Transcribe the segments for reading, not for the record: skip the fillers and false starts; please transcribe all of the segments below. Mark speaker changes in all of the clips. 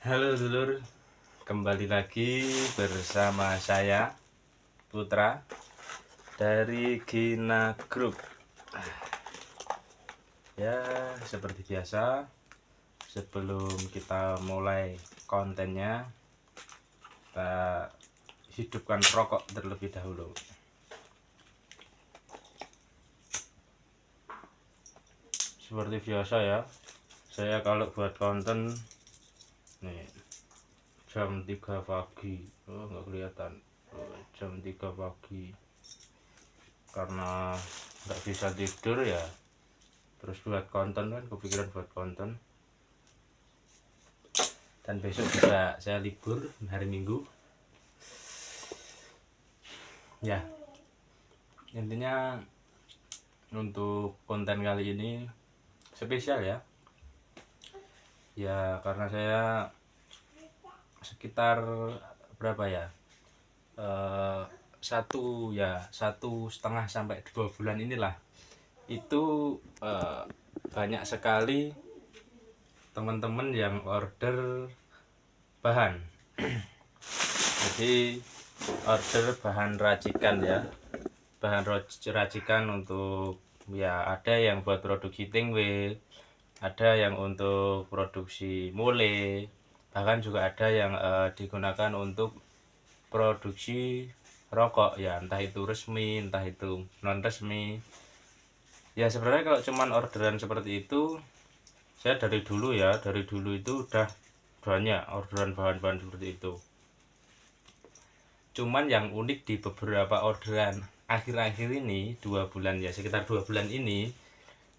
Speaker 1: Halo dulur, kembali lagi bersama saya Putra dari Gina Group. Ya, seperti biasa, sebelum kita mulai kontennya, kita hidupkan rokok terlebih dahulu. Seperti biasa ya, saya kalau buat konten nih jam 3 pagi. Oh, nggak kelihatan. Jam 3 pagi. Karena nggak bisa tidur ya, terus buat konten kan, kepikiran buat konten. Dan besok juga saya libur hari Minggu ya. Intinya untuk konten kali ini spesial ya, karena saya sekitar berapa ya, satu setengah sampai 2 bulan inilah itu banyak sekali teman-teman yang order bahan. Jadi order bahan racikan ya, bahan racikan untuk ya, ada yang buat produksi tingwe, ada yang untuk produksi mole, bahkan juga ada yang digunakan untuk produksi rokok ya, entah itu resmi entah itu non resmi ya. Sebenarnya kalau cuman orderan seperti itu, saya dari dulu itu udah banyak orderan bahan-bahan seperti itu. Cuman yang unik di beberapa orderan akhir-akhir ini, 2 bulan ya, sekitar 2 bulan ini,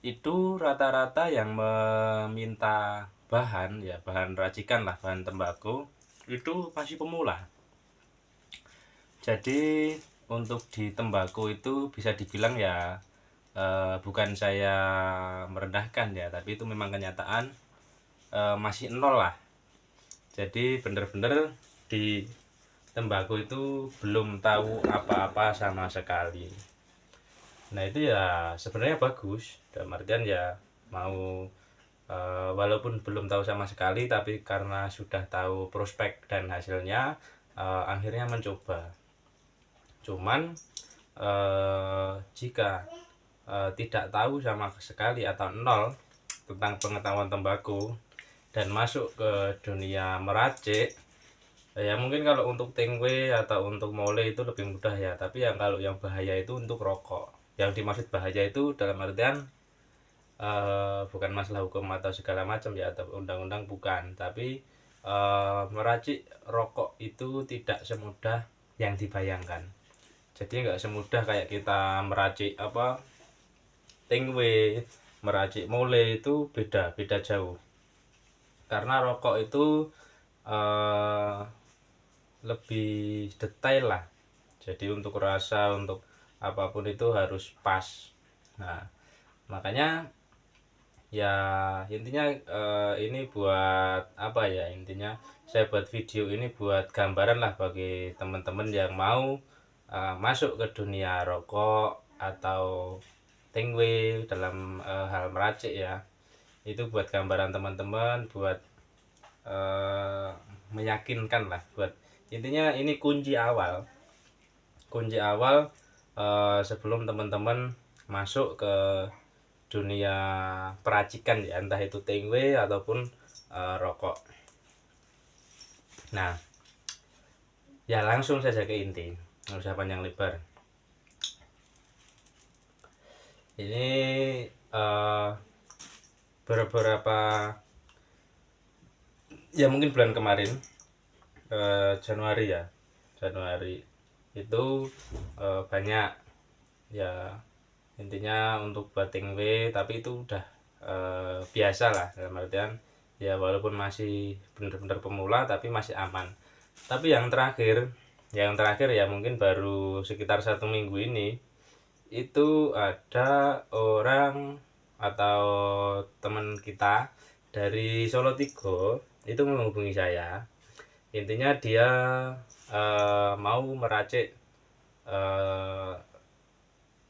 Speaker 1: itu rata-rata yang meminta bahan ya, bahan racikan lah, bahan tembakau, itu masih pemula. Jadi untuk di tembakau itu bisa dibilang ya, bukan saya merendahkan ya, tapi itu memang kenyataan, masih nol lah. Jadi bener-bener di tembakau itu belum tahu apa-apa sama sekali. Nah itu ya sebenarnya bagus, dalam artian ya mau, walaupun belum tahu sama sekali, tapi karena sudah tahu prospek dan hasilnya, akhirnya mencoba. Cuman jika tidak tahu sama sekali atau nol tentang pengetahuan tembakau dan masuk ke dunia meracik ya, mungkin kalau untuk tingwe atau untuk mole itu lebih mudah ya, tapi yang kalau yang bahaya itu untuk rokok. Yang dimaksud bahaya itu dalam artian bukan masalah hukum atau segala macam ya, atau undang-undang, bukan, tapi meracik rokok itu tidak semudah yang dibayangkan. Jadi nggak semudah kayak kita meracik apa, tingwe, meracik mole, itu beda jauh. Karena rokok itu eh, lebih detail lah. Jadi untuk rasa, untuk apapun itu harus pas. Nah, makanya ya intinya ini buat apa ya, intinya saya buat video ini buat gambaran lah bagi teman-teman yang mau masuk ke dunia rokok atau tingwe dalam hal meracik ya. Itu buat gambaran teman-teman, buat eh, meyakinkan lah, buat intinya ini kunci awal sebelum teman-teman masuk ke dunia peracikan ya, entah itu tingwe ataupun rokok. Nah ya langsung saja ke inti, nggak usah panjang lebar. Ini beberapa ya, mungkin bulan kemarin, Januari itu banyak ya, intinya untuk batting W, tapi itu udah biasa lah, dalam artian ya walaupun masih bener-bener pemula tapi masih aman. Tapi yang terakhir ya, mungkin baru sekitar 1 minggu ini, itu ada orang atau teman kita dari Solo Tigo itu menghubungi saya. Intinya dia mau meracik, eh,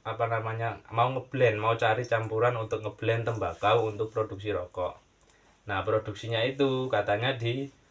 Speaker 1: apa namanya, mau ngeblend, mau cari campuran untuk ngeblend tembakau untuk produksi rokok. Nah produksinya itu katanya di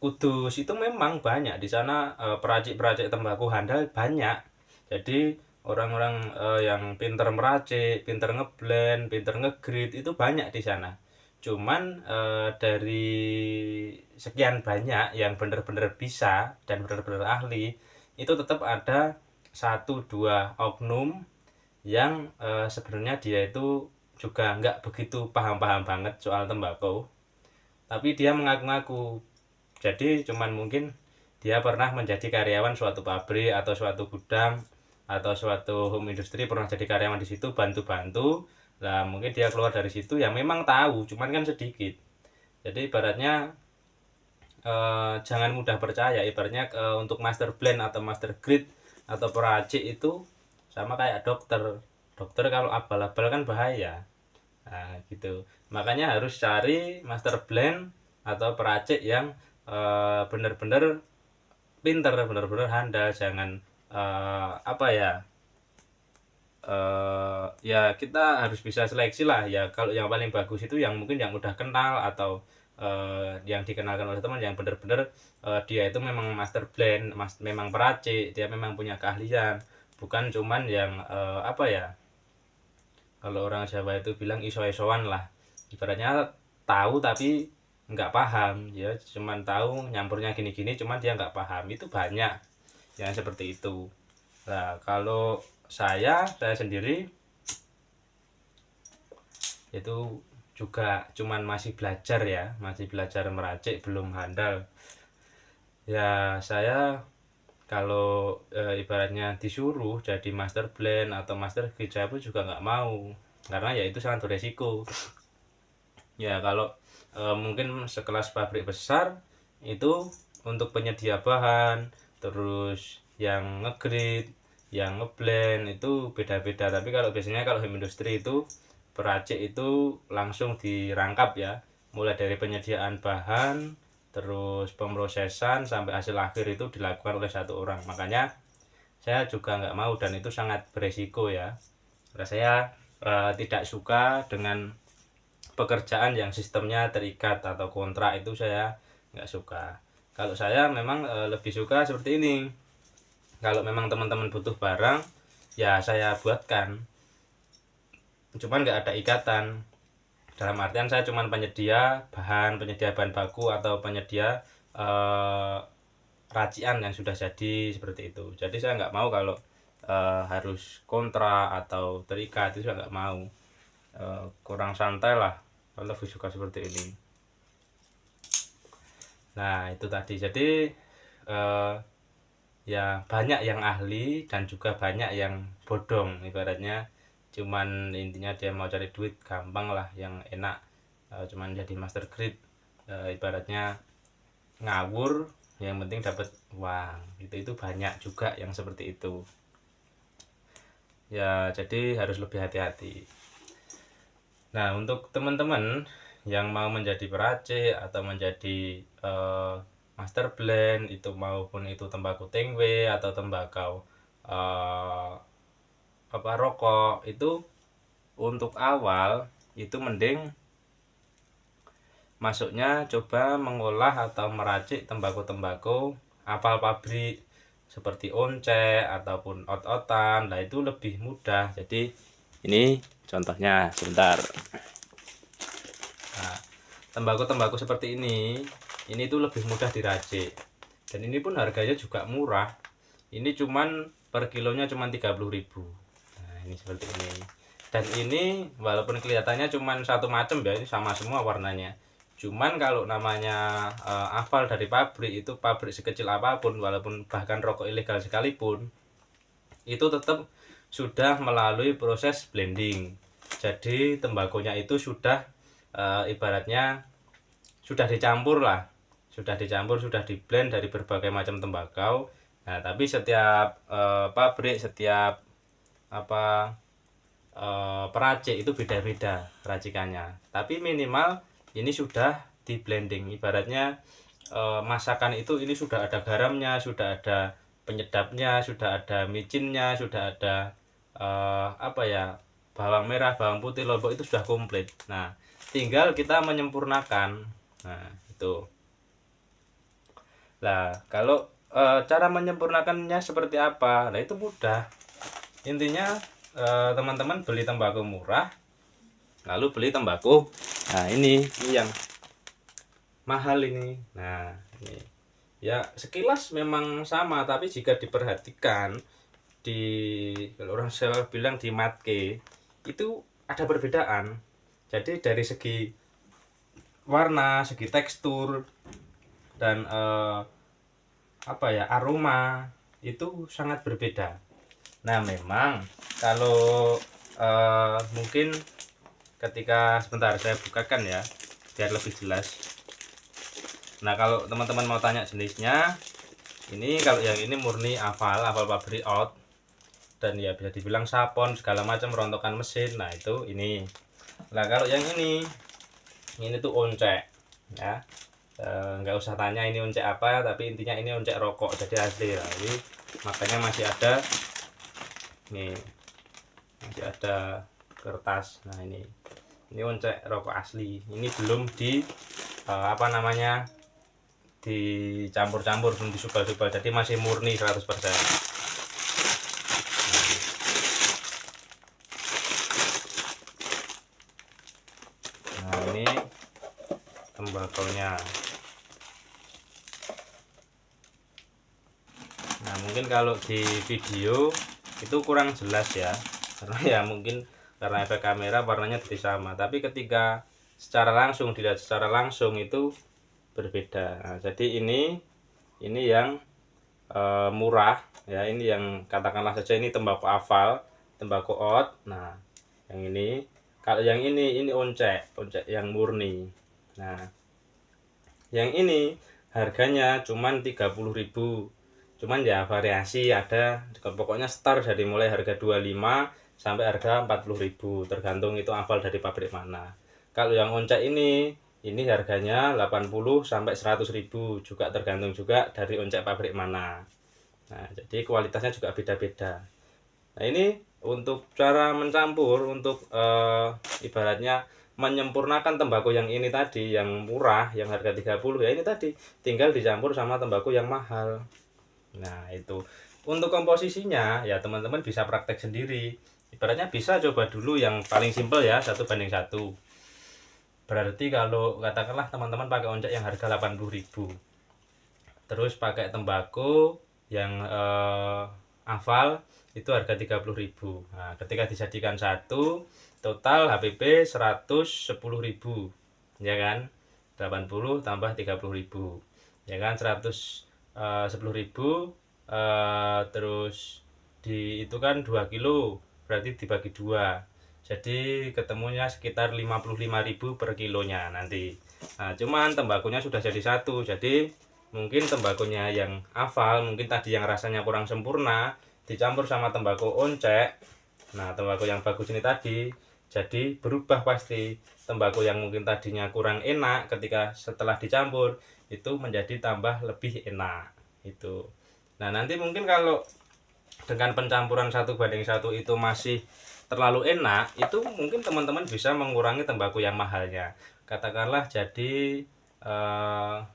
Speaker 1: Kudus itu memang banyak di sana, peracik-peracik tembakau handal banyak. Jadi orang-orang, yang pinter meracik, pinter ngeblend, pinter ngegrit itu banyak di sana. Cuman, dari sekian banyak yang bener-bener bisa dan bener-bener ahli, itu tetap ada satu dua oknum yang, sebenarnya dia itu juga nggak begitu paham-paham banget soal tembakau, tapi dia mengaku-ngaku. Jadi cuman mungkin dia pernah menjadi karyawan suatu pabrik atau suatu gudang atau suatu home industry, pernah jadi karyawan di situ bantu-bantu. Lah mungkin dia keluar dari situ ya memang tahu, cuman kan sedikit. Jadi ibaratnya jangan mudah percaya. Ibaratnya untuk master blend atau master grade atau peracik itu sama kayak dokter. Dokter kalau abal-abal kan bahaya. Nah, gitu. Makanya harus cari master blend atau peracik yang benar-benar pinter, benar-benar handal. Jangan apa ya? Ya kita harus bisa seleksi lah ya. Kalau yang paling bagus itu yang mungkin yang udah kenal atau yang dikenalkan oleh teman, yang benar-benar dia itu memang master blend, memang peracik, dia memang punya keahlian, bukan cuman yang apa ya, kalau orang Jawa itu bilang iso-isoan lah, ibaratnya tahu tapi nggak paham ya, cuman tahu nyampurnya gini-gini cuman dia nggak paham, itu banyak yang seperti itu. Nah kalau saya sendiri itu juga cuman masih belajar ya, masih belajar meracik, belum handal ya. Saya kalau ibaratnya disuruh jadi master blend atau master grade, saya pun juga nggak mau, karena ya itu sangat beresiko ya. Kalau mungkin sekelas pabrik besar itu untuk penyedia bahan, terus yang ngegrade, yang ngeblend itu beda-beda. Tapi kalau biasanya kalau home industry itu peracik itu langsung dirangkap ya, mulai dari penyediaan bahan, terus pemrosesan sampai hasil akhir itu dilakukan oleh satu orang. Makanya saya juga nggak mau, dan itu sangat beresiko ya. Karena saya tidak suka dengan pekerjaan yang sistemnya terikat atau kontrak, itu saya nggak suka. Kalau saya memang lebih suka seperti ini. Kalau memang teman-teman butuh barang ya saya buatkan, cuman nggak ada ikatan. Dalam artian saya cuman penyedia bahan baku atau penyedia eh, racian yang sudah jadi seperti itu. Jadi saya nggak mau kalau harus kontra atau terikat, itu saya nggak mau. Kurang santai lah, lebih suka seperti ini. Nah itu tadi, jadi eh, ya banyak yang ahli dan juga banyak yang bodong, ibaratnya cuman intinya dia mau cari duit gampang lah, yang enak, cuman jadi master grade, ibaratnya ngawur yang penting dapat uang, itu banyak juga yang seperti itu ya. Jadi harus lebih hati-hati. Nah untuk teman-teman yang mau menjadi peracik atau menjadi master blend itu, maupun itu tembakau tengwe atau tembakau apa rokok, itu untuk awal itu mending masuknya coba mengolah atau meracik tembakau-tembakau apal pabrik seperti once ataupun ot-otan. Nah itu lebih mudah. Jadi ini contohnya sebentar. Nah, tembakau-tembakau seperti ini tuh lebih mudah diracik, dan ini pun harganya juga murah. Ini cuman per kilonya cuman 30.000. Nah ini seperti ini. Dan ini walaupun kelihatannya cuman satu macam ya, ini sama semua warnanya, cuman kalau namanya afal dari pabrik, itu pabrik sekecil apapun, walaupun bahkan rokok ilegal sekalipun, itu tetap sudah melalui proses blending. Jadi tembakonya itu sudah ibaratnya sudah dicampur lah, sudah dicampur, sudah diblend dari berbagai macam tembakau. Nah tapi setiap pabrik, setiap apa peracik itu beda-beda racikannya, tapi minimal ini sudah di blending. Ibaratnya masakan itu ini sudah ada garamnya, sudah ada penyedapnya, sudah ada micinnya, sudah ada apa ya, bawang merah, bawang putih, lombok, itu sudah komplit. Nah tinggal kita menyempurnakan. Nah itu Lah, kalau cara menyempurnakannya seperti apa? Nah, itu mudah. Intinya teman-teman beli tembakau murah, lalu beli tembakau. Nah, ini yang mahal ini. Nah, ini. Ya, sekilas memang sama, tapi jika diperhatikan di kalau orang Jawa bilang di matke, itu ada perbedaan. Jadi dari segi warna, segi tekstur dan apa ya, aroma itu sangat berbeda. Nah, memang kalau mungkin ketika sebentar saya bukakan ya biar lebih jelas. Nah, kalau teman-teman mau tanya jenisnya, ini kalau yang ini murni Aval pabrik out, dan ya bisa dibilang sapon segala macam rontokan mesin. Nah, itu ini. Nah, kalau yang ini tuh oncek ya. Nggak usah tanya ini oncek apa, tapi intinya ini oncek rokok, jadi asli. Nah, ini makanya masih ada nih, masih ada kertas. Nah, ini oncek rokok asli, ini belum di apa namanya, dicampur-campur, belum disubal-subal, jadi masih murni 100%. Nah, ini tembakonya. Nah, mungkin kalau di video itu kurang jelas ya, karena ya mungkin karena efek kamera warnanya tidak sama, tapi ketika secara langsung, dilihat secara langsung itu berbeda. Nah, jadi ini yang murah ya, ini yang katakanlah saja ini tembakau Aval, tembakau out. Nah, yang ini, kalau yang ini oncek yang murni. Nah, yang ini harganya cuman 30.000, cuman ya variasi ada, pokoknya start dari mulai harga 25 sampai harga 40.000, tergantung itu Aval dari pabrik mana. Kalau yang oncek ini harganya 80 sampai 100.000, juga tergantung juga dari oncek pabrik mana. Nah, jadi kualitasnya juga beda-beda. Nah, ini untuk cara mencampur, untuk ibaratnya menyempurnakan tembakau yang ini tadi, yang murah, yang harga 30 ya, ini tadi tinggal dicampur sama tembakau yang mahal. Nah, itu untuk komposisinya ya teman-teman bisa praktek sendiri. Ibaratnya bisa coba dulu yang paling simpel ya, 1:1. Berarti kalau katakanlah teman-teman pakai oncek yang harga 80.000, terus pakai tembakau yang Aval itu harga 30.000. Nah, ketika dijadikan satu, total HPP 110.000, ya kan? 80 tambah 30.000, ya kan? 110.000, terus itu kan 2 kilo, berarti dibagi 2, jadi ketemunya sekitar 55.000 per kilonya nanti. Nah, cuman tembakunya sudah jadi satu, jadi mungkin tembakunya yang Aval mungkin tadi yang rasanya kurang sempurna dicampur sama tembakau oncek. Nah, tembakau yang bagus ini tadi jadi berubah pasti. Tembakau yang mungkin tadinya kurang enak ketika setelah dicampur itu menjadi tambah lebih enak itu. Nah, nanti mungkin kalau dengan pencampuran 1:1 itu masih terlalu enak, itu mungkin teman-teman bisa mengurangi tembakau yang mahalnya. Katakanlah jadi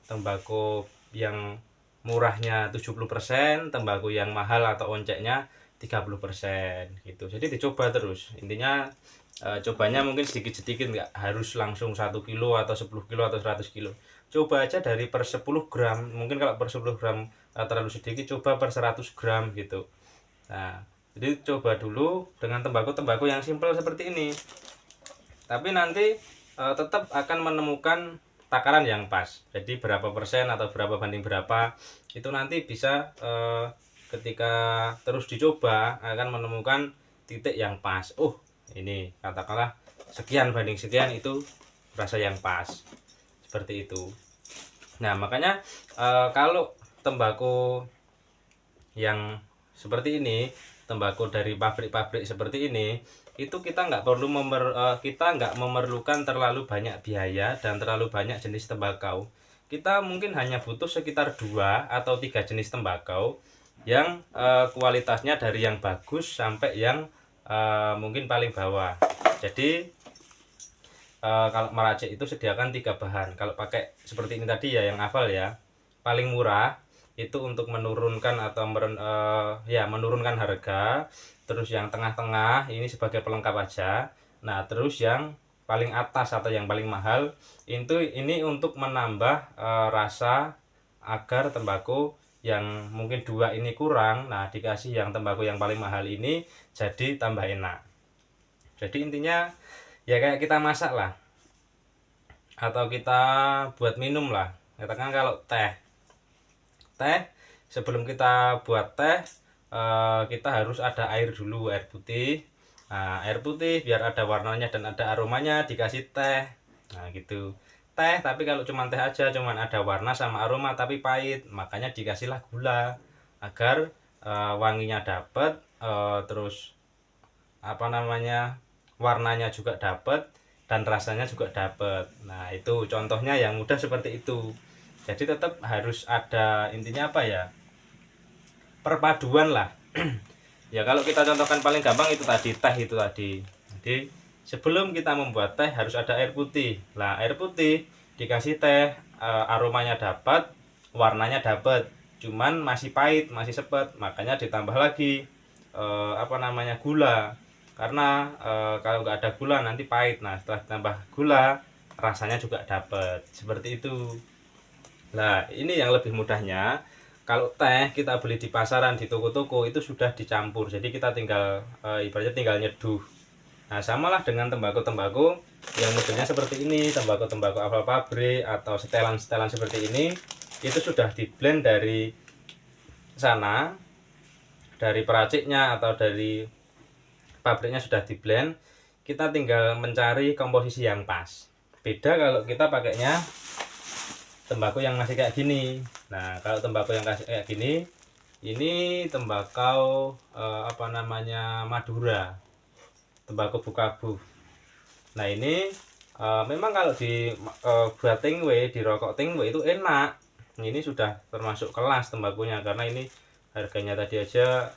Speaker 1: tembakau yang murahnya 70%, tembakau yang mahal atau onceknya 30% gitu. Jadi dicoba terus. Intinya cobanya mungkin sedikit-sedikit, nggak harus langsung 1 kilo atau 10 kilo atau 100 kilo. Coba aja dari per 10 gram. Mungkin kalau per 10 gram terlalu sedikit, coba per 100 gram gitu. Nah, jadi coba dulu dengan tembakau-tembakau yang simpel seperti ini. Tapi nanti tetap akan menemukan takaran yang pas. Jadi berapa persen atau berapa banding berapa itu nanti bisa ketika terus dicoba akan menemukan titik yang pas. Oh, ini katakanlah sekian banding sekian itu rasa yang pas. Seperti itu. Nah, makanya kalau tembakau yang seperti ini, tembakau dari pabrik-pabrik seperti ini, itu kita nggak memerlukan terlalu banyak biaya dan terlalu banyak jenis tembakau. Kita mungkin hanya butuh sekitar 2 atau 3 jenis tembakau yang kualitasnya dari yang bagus sampai yang mungkin paling bawah. Jadi kalau meracik itu sediakan 3 bahan. Kalau pakai seperti ini tadi ya, yang Aval ya, paling murah itu untuk menurunkan atau menurunkan harga. Terus yang tengah-tengah ini sebagai pelengkap aja. Nah, terus yang paling atas atau yang paling mahal ini untuk menambah rasa, agar tembakau yang mungkin dua ini kurang, nah dikasih yang tembakau yang paling mahal ini jadi tambah enak. Jadi intinya ya kayak kita masak lah, atau kita buat minum lah. Katakan kalau teh sebelum kita buat teh, kita harus ada air dulu, air putih. Nah, air putih biar ada warnanya dan ada aromanya dikasih teh. Nah, gitu. Teh, tapi kalau cuma teh aja, cuman ada warna sama aroma tapi pahit, makanya dikasihlah gula agar wanginya dapet, terus apa namanya, warnanya juga dapet dan rasanya juga dapet. Nah, itu contohnya yang mudah seperti itu. Jadi tetap harus ada, intinya apa ya, perpaduan lah. Ya kalau kita contohkan paling gampang itu tadi, teh itu tadi. Jadi sebelum kita membuat teh harus ada air putih. Lah air putih dikasih teh, aromanya dapat, warnanya dapat, cuman masih pahit, masih sepet, makanya ditambah lagi apa namanya, gula. Karena kalau nggak ada gula nanti pahit. Nah, setelah ditambah gula rasanya juga dapat. Seperti itu. Nah, ini yang lebih mudahnya. Kalau teh kita beli di pasaran, di toko-toko itu sudah dicampur. Jadi kita tinggal ibaratnya tinggal nyeduh. Nah, samalah dengan tembakau-tembakau yang modelnya seperti ini, tembakau-tembakau asal pabrik atau setelan-setelan seperti ini, itu sudah di-blend dari sana, dari peraciknya atau dari pabriknya sudah di-blend. Kita tinggal mencari komposisi yang pas. Beda kalau kita pakainya tembakau yang masih kayak gini. Nah, kalau tembakau yang kayak gini, ini tembakau apa namanya, Madura, tembakau bukabu. Nah, ini memang kalau buat tingwe, di rokok tingwe itu enak. Ini sudah termasuk kelas tembakunya, karena ini harganya tadi aja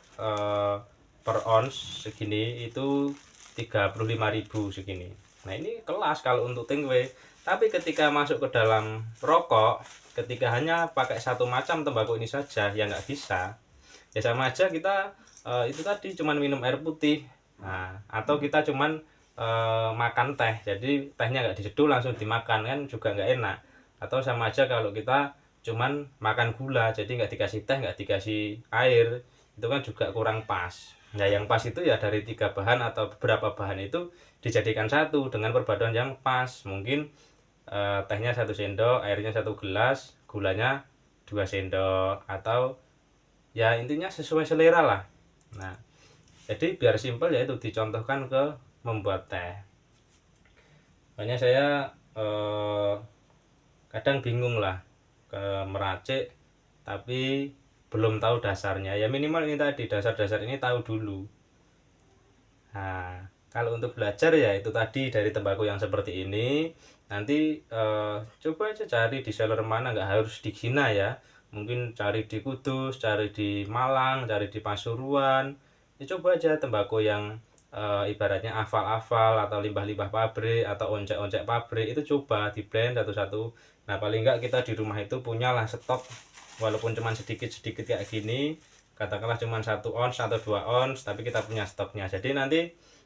Speaker 1: per ons segini itu 35.000 segini. Nah, ini kelas kalau untuk tingwe. Tapi ketika masuk ke dalam rokok, ketika hanya pakai satu macam tembakau ini saja, ya nggak bisa. Ya sama aja kita itu tadi cuman minum air putih. Nah, atau kita cuman makan teh, jadi tehnya nggak diseduh langsung dimakan, kan juga nggak enak. Atau sama aja kalau kita cuman makan gula, jadi nggak dikasih teh, nggak dikasih air, itu kan juga kurang pas. Nah, yang pas itu ya dari 3 bahan atau beberapa bahan itu dijadikan satu dengan perpaduan yang pas. Mungkin tehnya 1 sendok, airnya 1 gelas, gulanya 2 sendok, atau ya intinya sesuai selera lah. Nah, jadi biar simpel ya itu dicontohkan ke membuat teh. Makanya saya kadang bingung lah ke meracik tapi belum tahu dasarnya. Ya minimal ini tadi, dasar-dasar ini tahu dulu. Nah, kalau untuk belajar ya itu tadi dari tembakau yang seperti ini. Nanti coba aja cari di seller mana, nggak harus di Cina ya. Mungkin cari di Kudus, cari di Malang, cari di Pasuruan. Ya coba aja tembakau yang ibaratnya afal-afal atau limbah-limbah pabrik atau oncek-oncek pabrik, itu coba di blend satu-satu. Nah, paling nggak kita di rumah itu punyalah stok, walaupun cuma sedikit-sedikit kayak gini, katakanlah cuma 1 ons atau 2 ons, tapi kita punya stoknya. Jadi nanti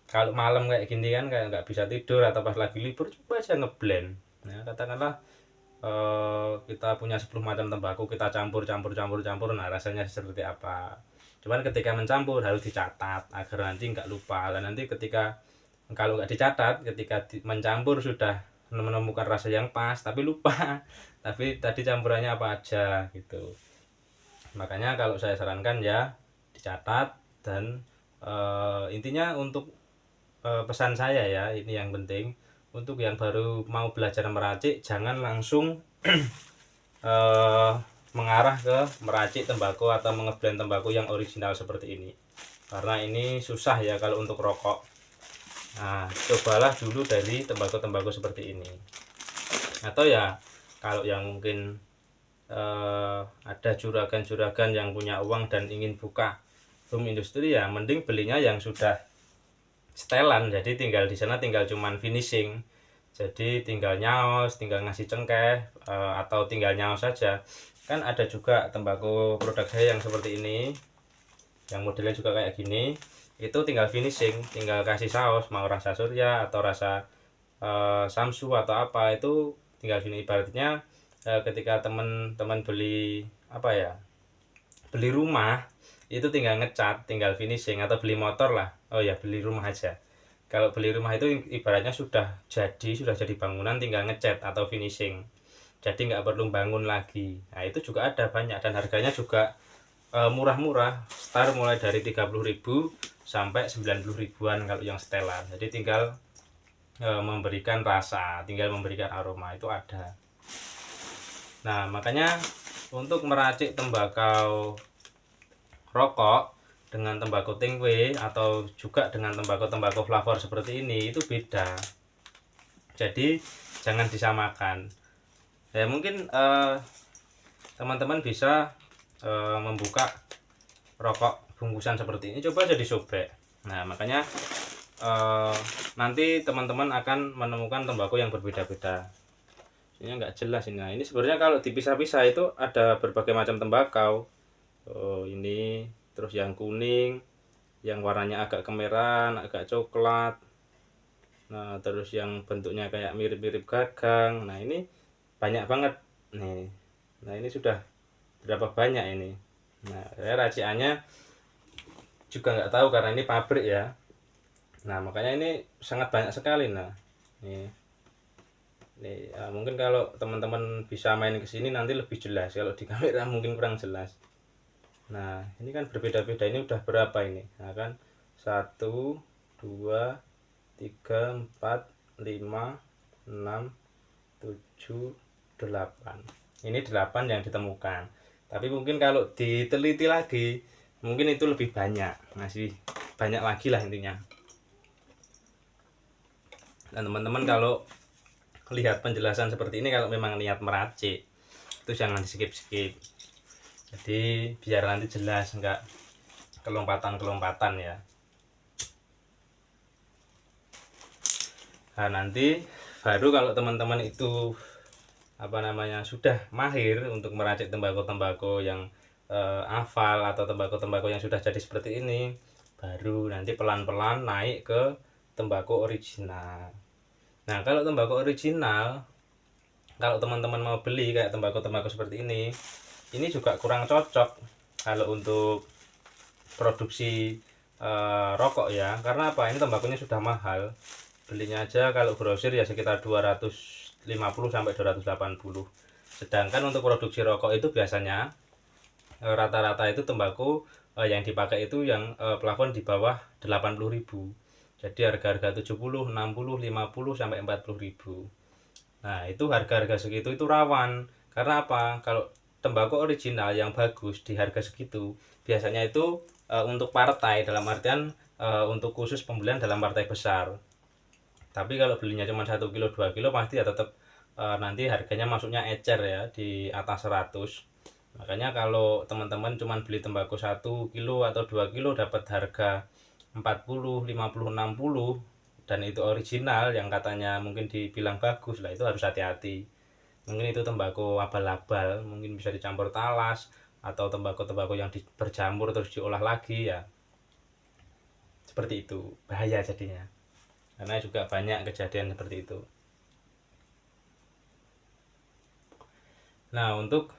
Speaker 1: kalau malam kayak gini kan kayak nggak bisa tidur atau pas lagi libur, coba aja ngeblend. Nah, katakanlah kita punya 10 macam tembakau, kita campur, nah rasanya seperti apa. Cuman ketika mencampur harus dicatat agar nanti nggak lupa. Dan nanti ketika kalau nggak dicatat, ketika mencampur sudah menemukan rasa yang pas tapi lupa tapi tadi campurannya apa aja gitu. Makanya kalau saya sarankan ya dicatat. Dan intinya untuk pesan saya ya, ini yang penting untuk yang baru mau belajar meracik, jangan langsung mengarah ke meracik tembakau atau mengeblend tembakau yang original seperti ini, karena ini susah ya kalau untuk rokok. Nah, cobalah dulu dari tembakau-tembakau seperti ini. Atau ya kalau yang mungkin ada juragan-juragan yang punya uang dan ingin buka room industri, ya mending belinya yang sudah setelan, jadi tinggal di sana tinggal cuman finishing, jadi tinggal nyaos, tinggal ngasih cengkeh atau tinggal nyaos saja. kan ada juga tembakau produk saya yang seperti ini, yang modelnya juga kayak gini. Itu tinggal finishing, tinggal kasih saus, mau rasa surya atau rasa samsu atau apa, itu tinggal gini. Ibaratnya ketika teman-teman beli apa ya, beli rumah itu tinggal ngecat, tinggal finishing, atau beli motor lah. Oh ya, beli rumah aja. Kalau beli rumah itu ibaratnya sudah jadi bangunan, tinggal ngecat atau finishing. Jadi nggak perlu bangun lagi. Nah, itu juga ada banyak, dan harganya juga murah-murah, start mulai dari 30.000 sampai 90 ribuan kalau yang setelan. Jadi tinggal memberikan rasa, tinggal memberikan aroma, itu ada. Nah, makanya untuk meracik tembakau rokok dengan tembakau tingwe atau juga dengan tembakau flavor seperti ini itu beda. Jadi jangan disamakan. Ya mungkin teman-teman bisa membuka rokok bungkusan seperti ini, coba jadi sobek. Nah, makanya nanti teman-teman akan menemukan tembakau yang berbeda-beda. Ini nggak jelas ini. Nah, ini sebenarnya kalau dipisah-pisah itu ada berbagai macam tembakau. Oh, ini terus yang kuning, yang warnanya agak kemerahan, agak coklat. Nah, terus yang bentuknya kayak mirip-mirip gagang. Nah, ini banyak banget nih. Nah, ini sudah berapa banyak ini. Nah, saya raciannya juga nggak tahu karena ini pabrik ya. Nah, makanya ini sangat banyak sekali. Nah, nih mungkin kalau teman-teman bisa main ke sini nanti lebih jelas. Kalau di kamera mungkin kurang jelas. Nah, ini kan berbeda-beda. Ini udah berapa ini? Nah, kan 1, 2, 3, 4, 5, 6, 7, 8. Ini 8 yang ditemukan. Tapi mungkin kalau diteliti lagi, mungkin itu lebih banyak. Masih banyak lagi lah intinya. Dan teman-teman kalau lihat penjelasan seperti ini, kalau memang niat meracik, itu jangan di skip-skip. Jadi biar nanti jelas, enggak kelompatan-kelompatan ya. Nah, nanti baru kalau teman-teman itu sudah mahir untuk meracik tembakau-tembakau yang hafal atau tembakau-tembakau yang sudah jadi seperti ini, baru nanti pelan-pelan naik ke tembakau original. Nah, kalau tembakau original, kalau teman-teman mau beli kayak tembakau-tembakau seperti ini juga kurang cocok kalau untuk produksi rokok ya. Karena apa? Ini tembakunya sudah mahal. Belinya aja kalau grosir ya sekitar 250 sampai 280. Sedangkan untuk produksi rokok itu biasanya rata-rata itu tembakau yang dipakai itu yang plafon di bawah 80.000. Jadi harga-harga 70, 60, 50 sampai 40.000. Nah, itu harga-harga segitu itu rawan. Karena apa? Kalau tembakau original yang bagus di harga segitu, biasanya itu untuk partai, dalam artian untuk khusus pembelian dalam partai besar. Tapi kalau belinya cuma 1 kilo 2 kilo pasti ya tetap nanti harganya masuknya ecer ya di atas 100. Makanya kalau teman-teman cuma beli tembakau 1 kilo atau 2 kilo dapat harga 40, 50, 60 dan itu original yang katanya mungkin dibilang bagus lah, itu harus hati-hati. Mungkin itu tembakau abal-abal, mungkin bisa dicampur talas atau tembakau-tembakau yang berjamur terus diolah lagi ya. Seperti itu, bahaya jadinya. Karena juga banyak kejadian seperti itu. Nah, untuk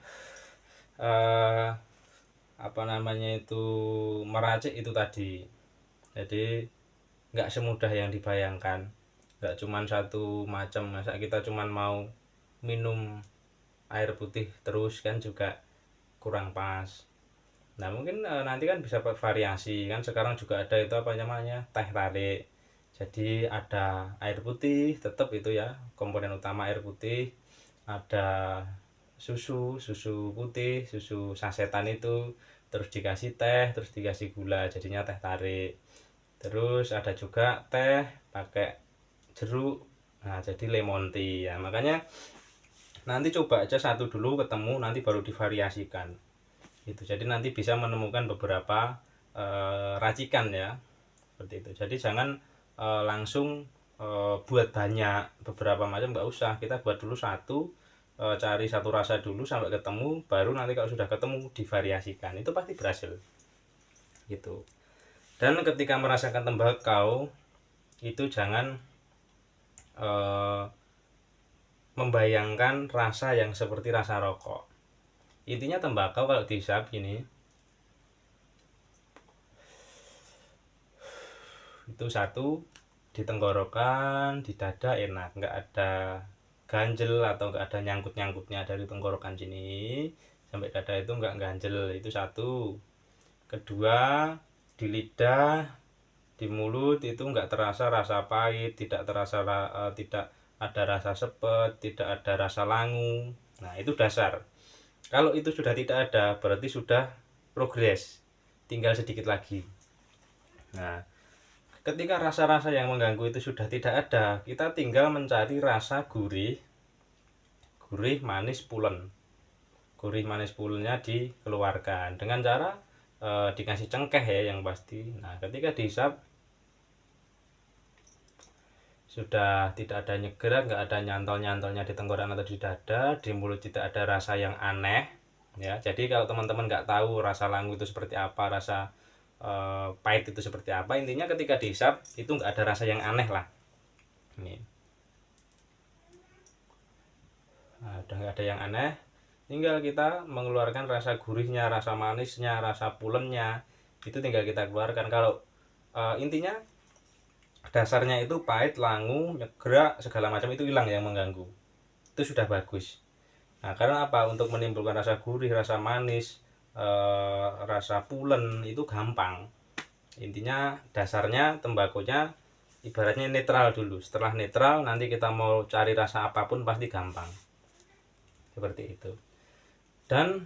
Speaker 1: meracik itu tadi. Jadi nggak semudah yang dibayangkan. Nggak cuma satu macam. Masa kita cuma mau minum air putih terus kan juga kurang pas. Nah, mungkin nanti kan bisa variasi kan. Sekarang juga ada itu teh tarik. Jadi ada air putih, tetap itu ya komponen utama air putih. Ada susu putih, susu sasetan itu, terus dikasih teh, terus dikasih gula, jadinya teh tarik. Terus ada juga teh pakai jeruk, nah jadi lemon tea ya. Makanya nanti coba aja satu dulu ketemu, nanti baru divariasikan gitu. Jadi nanti bisa menemukan beberapa racikan ya, seperti itu. Jadi jangan langsung buat banyak beberapa macam, nggak usah. Kita buat dulu satu, cari satu rasa dulu sampai ketemu, baru nanti kalau sudah ketemu divariasikan, itu pasti berhasil gitu. Dan ketika merasakan tembakau itu jangan membayangkan rasa yang seperti rasa rokok. Intinya tembakau kalau dihisap gini, itu satu, di tenggorokan, di dada enak, nggak ada ganjel atau nggak ada nyangkut-nyangkutnya dari tenggorokan sini sampai dada, itu nggak ganjel, itu satu. Kedua, di lidah, di mulut itu nggak terasa rasa pahit, tidak terasa tidak ada rasa sepet, tidak ada rasa langu. Nah, itu dasar. Kalau itu sudah tidak ada, berarti sudah progres, tinggal sedikit lagi. Nah, ketika rasa-rasa yang mengganggu itu sudah tidak ada, kita tinggal mencari rasa gurih, manis, pulen. Gurih, manis, pulennya dikeluarkan dengan cara dikasih cengkeh ya yang pasti. Nah, ketika dihisap sudah tidak ada nyegerak, nggak ada nyantol-nyantolnya di tenggorokan atau di dada, di mulut tidak ada rasa yang aneh ya. Jadi kalau teman-teman nggak tahu rasa langu itu seperti apa, rasa pahit itu seperti apa, intinya ketika dihisap itu nggak ada rasa yang aneh lah. Ini nah, udah nggak ada yang aneh, tinggal kita mengeluarkan rasa gurihnya, rasa manisnya, rasa pulennya, itu tinggal kita keluarkan. Kalau intinya dasarnya itu pahit, langu, nyegerak, segala macam itu hilang yang mengganggu, itu sudah bagus. Nah, karena apa? Untuk menimbulkan rasa gurih, rasa manis, rasa pulen itu gampang. Intinya dasarnya tembakonya ibaratnya netral dulu. Setelah netral nanti kita mau cari rasa apapun pasti gampang. Seperti itu. Dan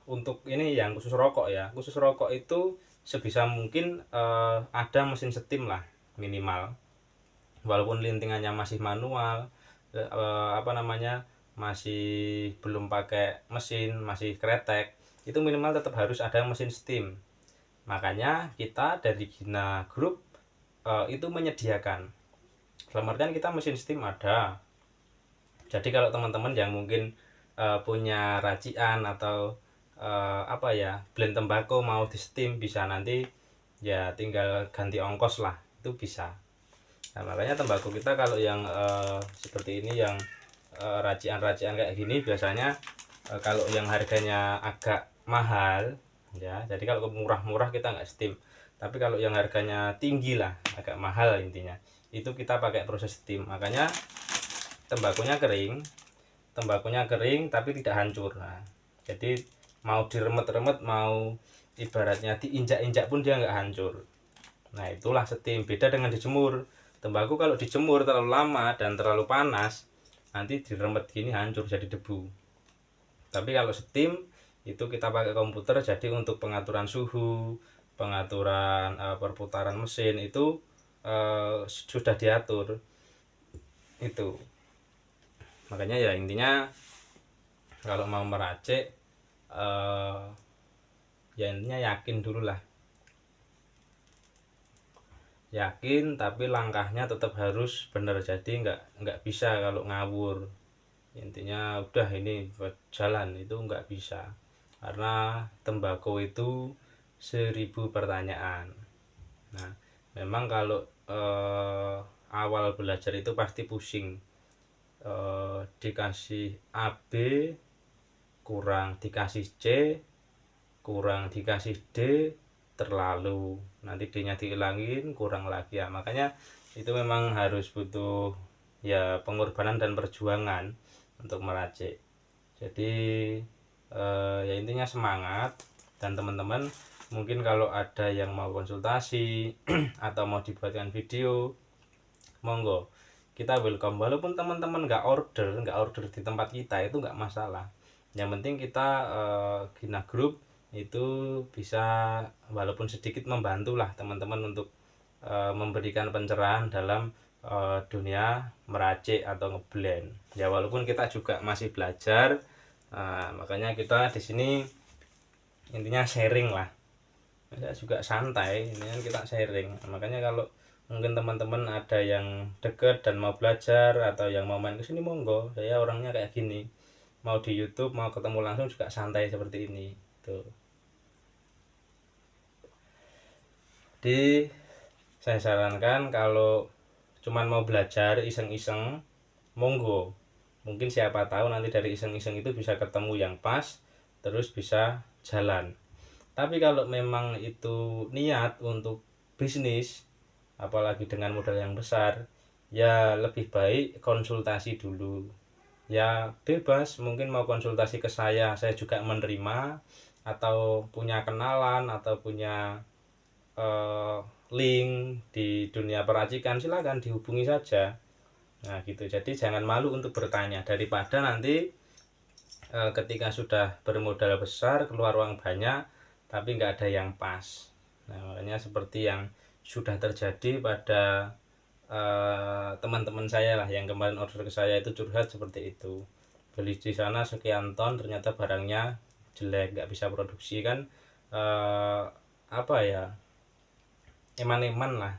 Speaker 1: untuk ini yang khusus rokok ya. Khusus rokok itu sebisa mungkin ada mesin steam lah minimal. Walaupun lintingannya masih manual, masih belum pakai mesin, masih kretek, itu minimal tetap harus ada mesin steam. Makanya kita dari Gina Group itu menyediakan, dalam artian kita mesin steam ada. Jadi kalau teman-teman yang mungkin punya racian atau blend tembakau mau di steam, bisa nanti ya tinggal ganti ongkos lah, itu bisa. Nah, makanya tembakau kita kalau yang seperti ini, yang racian-racian kayak gini, biasanya kalau yang harganya agak mahal ya, jadi kalau murah-murah kita nggak steam. Tapi kalau yang harganya tinggi lah, agak mahal intinya, itu kita pakai proses steam. Makanya tembakunya kering tapi tidak hancur. Nah, jadi mau diremet-remet, mau ibaratnya diinjak-injak pun dia nggak hancur. Nah, itulah steam. Beda dengan dijemur. Tembakau kalau dijemur terlalu lama dan terlalu panas, nanti diremet gini hancur jadi debu. Tapi kalau steam itu kita pakai komputer, jadi untuk pengaturan suhu, pengaturan perputaran mesin itu sudah diatur itu. Makanya ya intinya kalau mau meracik ya intinya yakin dulu lah, yakin, tapi langkahnya tetap harus benar. Jadi nggak bisa kalau ngawur, intinya udah ini jalan, itu nggak bisa. Karena tembakau itu 1000 pertanyaan. Nah, memang kalau awal belajar itu pasti pusing, dikasih AB kurang, dikasih C kurang, dikasih D terlalu, nanti D nya dihilangin kurang lagi ya. Makanya itu memang harus butuh ya pengorbanan dan perjuangan untuk meracik. Jadi ya intinya semangat. Dan teman-teman mungkin kalau ada yang mau konsultasi atau mau dibuatkan video, monggo, kita welcome. Walaupun teman-teman nggak order di tempat kita, itu nggak masalah. Yang penting kita Gina Group itu bisa walaupun sedikit membantu lah teman-teman untuk memberikan pencerahan dalam dunia meracik atau ngeblend ya. Walaupun kita juga masih belajar, makanya kita di sini intinya sharing lah. Saya juga santai, ini kan kita sharing. Makanya kalau Mungkin teman-teman ada yang deket dan mau belajar atau yang mau main ke sini, monggo. Saya orangnya kayak gini. Mau di YouTube, mau ketemu langsung juga santai seperti ini. Tuh. Jadi saya sarankan kalau cuman mau belajar iseng-iseng, monggo. Mungkin siapa tahu nanti dari iseng-iseng itu bisa ketemu yang pas, terus bisa jalan. Tapi kalau memang itu niat untuk bisnis, apalagi dengan modal yang besar, ya lebih baik konsultasi dulu. Ya bebas, mungkin mau konsultasi ke saya juga menerima, atau punya kenalan atau punya eh, link di dunia peracikan, silakan dihubungi saja. Nah gitu, jadi jangan malu untuk bertanya, daripada nanti ketika sudah bermodal besar keluar uang banyak tapi nggak ada yang pas. Nah makanya seperti yang sudah terjadi pada teman-teman saya lah yang kemarin order ke saya itu curhat seperti itu. Beli di sana sekian ton, ternyata barangnya jelek, nggak bisa produksi kan. Apa ya, eman-eman lah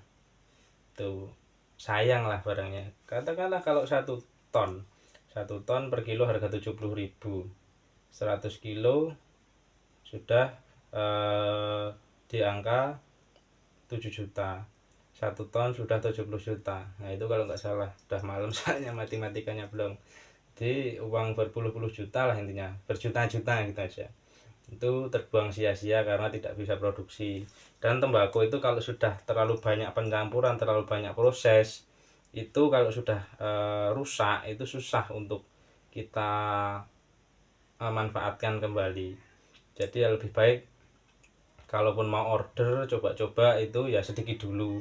Speaker 1: tuh, sayang lah barangnya. Katakanlah kalau 1 ton per kilo harga 70.000, 100 kilo sudah di angka 7 juta, 1 ton sudah 70 juta. Nah itu kalau nggak salah, udah malam soalnya matematikanya belum. Jadi uang berpuluh-puluh juta lah, intinya berjuta-juta gitu aja, itu terbuang sia-sia karena tidak bisa produksi. Dan tembakau itu kalau sudah terlalu banyak pencampuran, terlalu banyak proses, itu kalau sudah rusak itu susah untuk kita manfaatkan kembali. Jadi ya lebih baik kalaupun mau order, coba-coba itu ya sedikit dulu,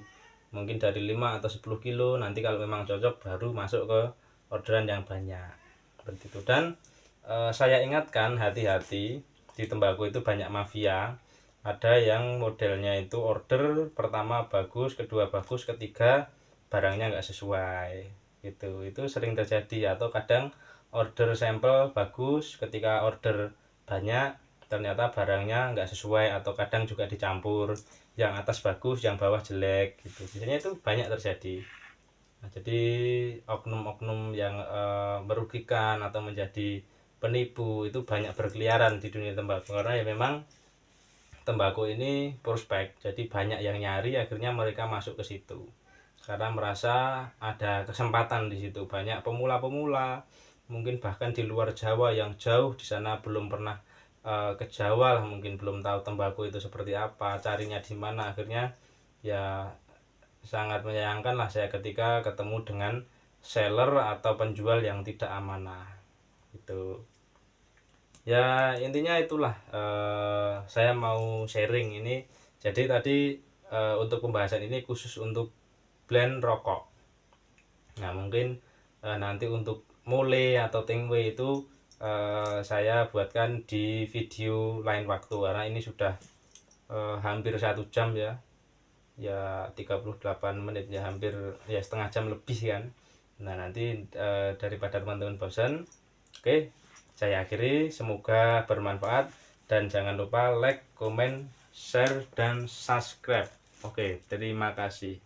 Speaker 1: mungkin dari 5 atau 10 kilo, nanti kalau memang cocok baru masuk ke orderan yang banyak seperti itu. Dan saya ingatkan, hati-hati, di tembakau itu banyak mafia. Ada yang modelnya itu order pertama bagus, kedua bagus, ketiga barangnya nggak sesuai gitu. Itu sering terjadi. Atau kadang order sampel bagus, ketika order banyak ternyata barangnya nggak sesuai, atau kadang juga dicampur, yang atas bagus yang bawah jelek gitu. Biasanya itu banyak terjadi. Nah, jadi oknum-oknum yang merugikan atau menjadi penipu itu banyak berkeliaran di dunia tembakau, karena ya memang tembakau ini prospek, jadi banyak yang nyari, akhirnya mereka masuk ke situ karena merasa ada kesempatan di situ. Banyak pemula-pemula, mungkin bahkan di luar Jawa yang jauh di sana belum pernah ke Jawa lah, mungkin belum tahu tembakau itu seperti apa, carinya di mana. Akhirnya ya sangat menyayangkan lah saya ketika ketemu dengan seller atau penjual yang tidak amanah itu. Ya intinya itulah, saya mau sharing ini. Jadi tadi untuk pembahasan ini khusus untuk blend rokok. Nah mungkin nanti untuk mole atau tingwe itu saya buatkan di video lain waktu, karena ini sudah hampir 1 jam ya, ya 38 menit, ya hampir ya setengah jam lebih kan. Nah nanti daripada teman-teman bosan, oke, saya akhiri. Semoga bermanfaat, dan jangan lupa like, comment, share, dan subscribe. Oke, terima kasih.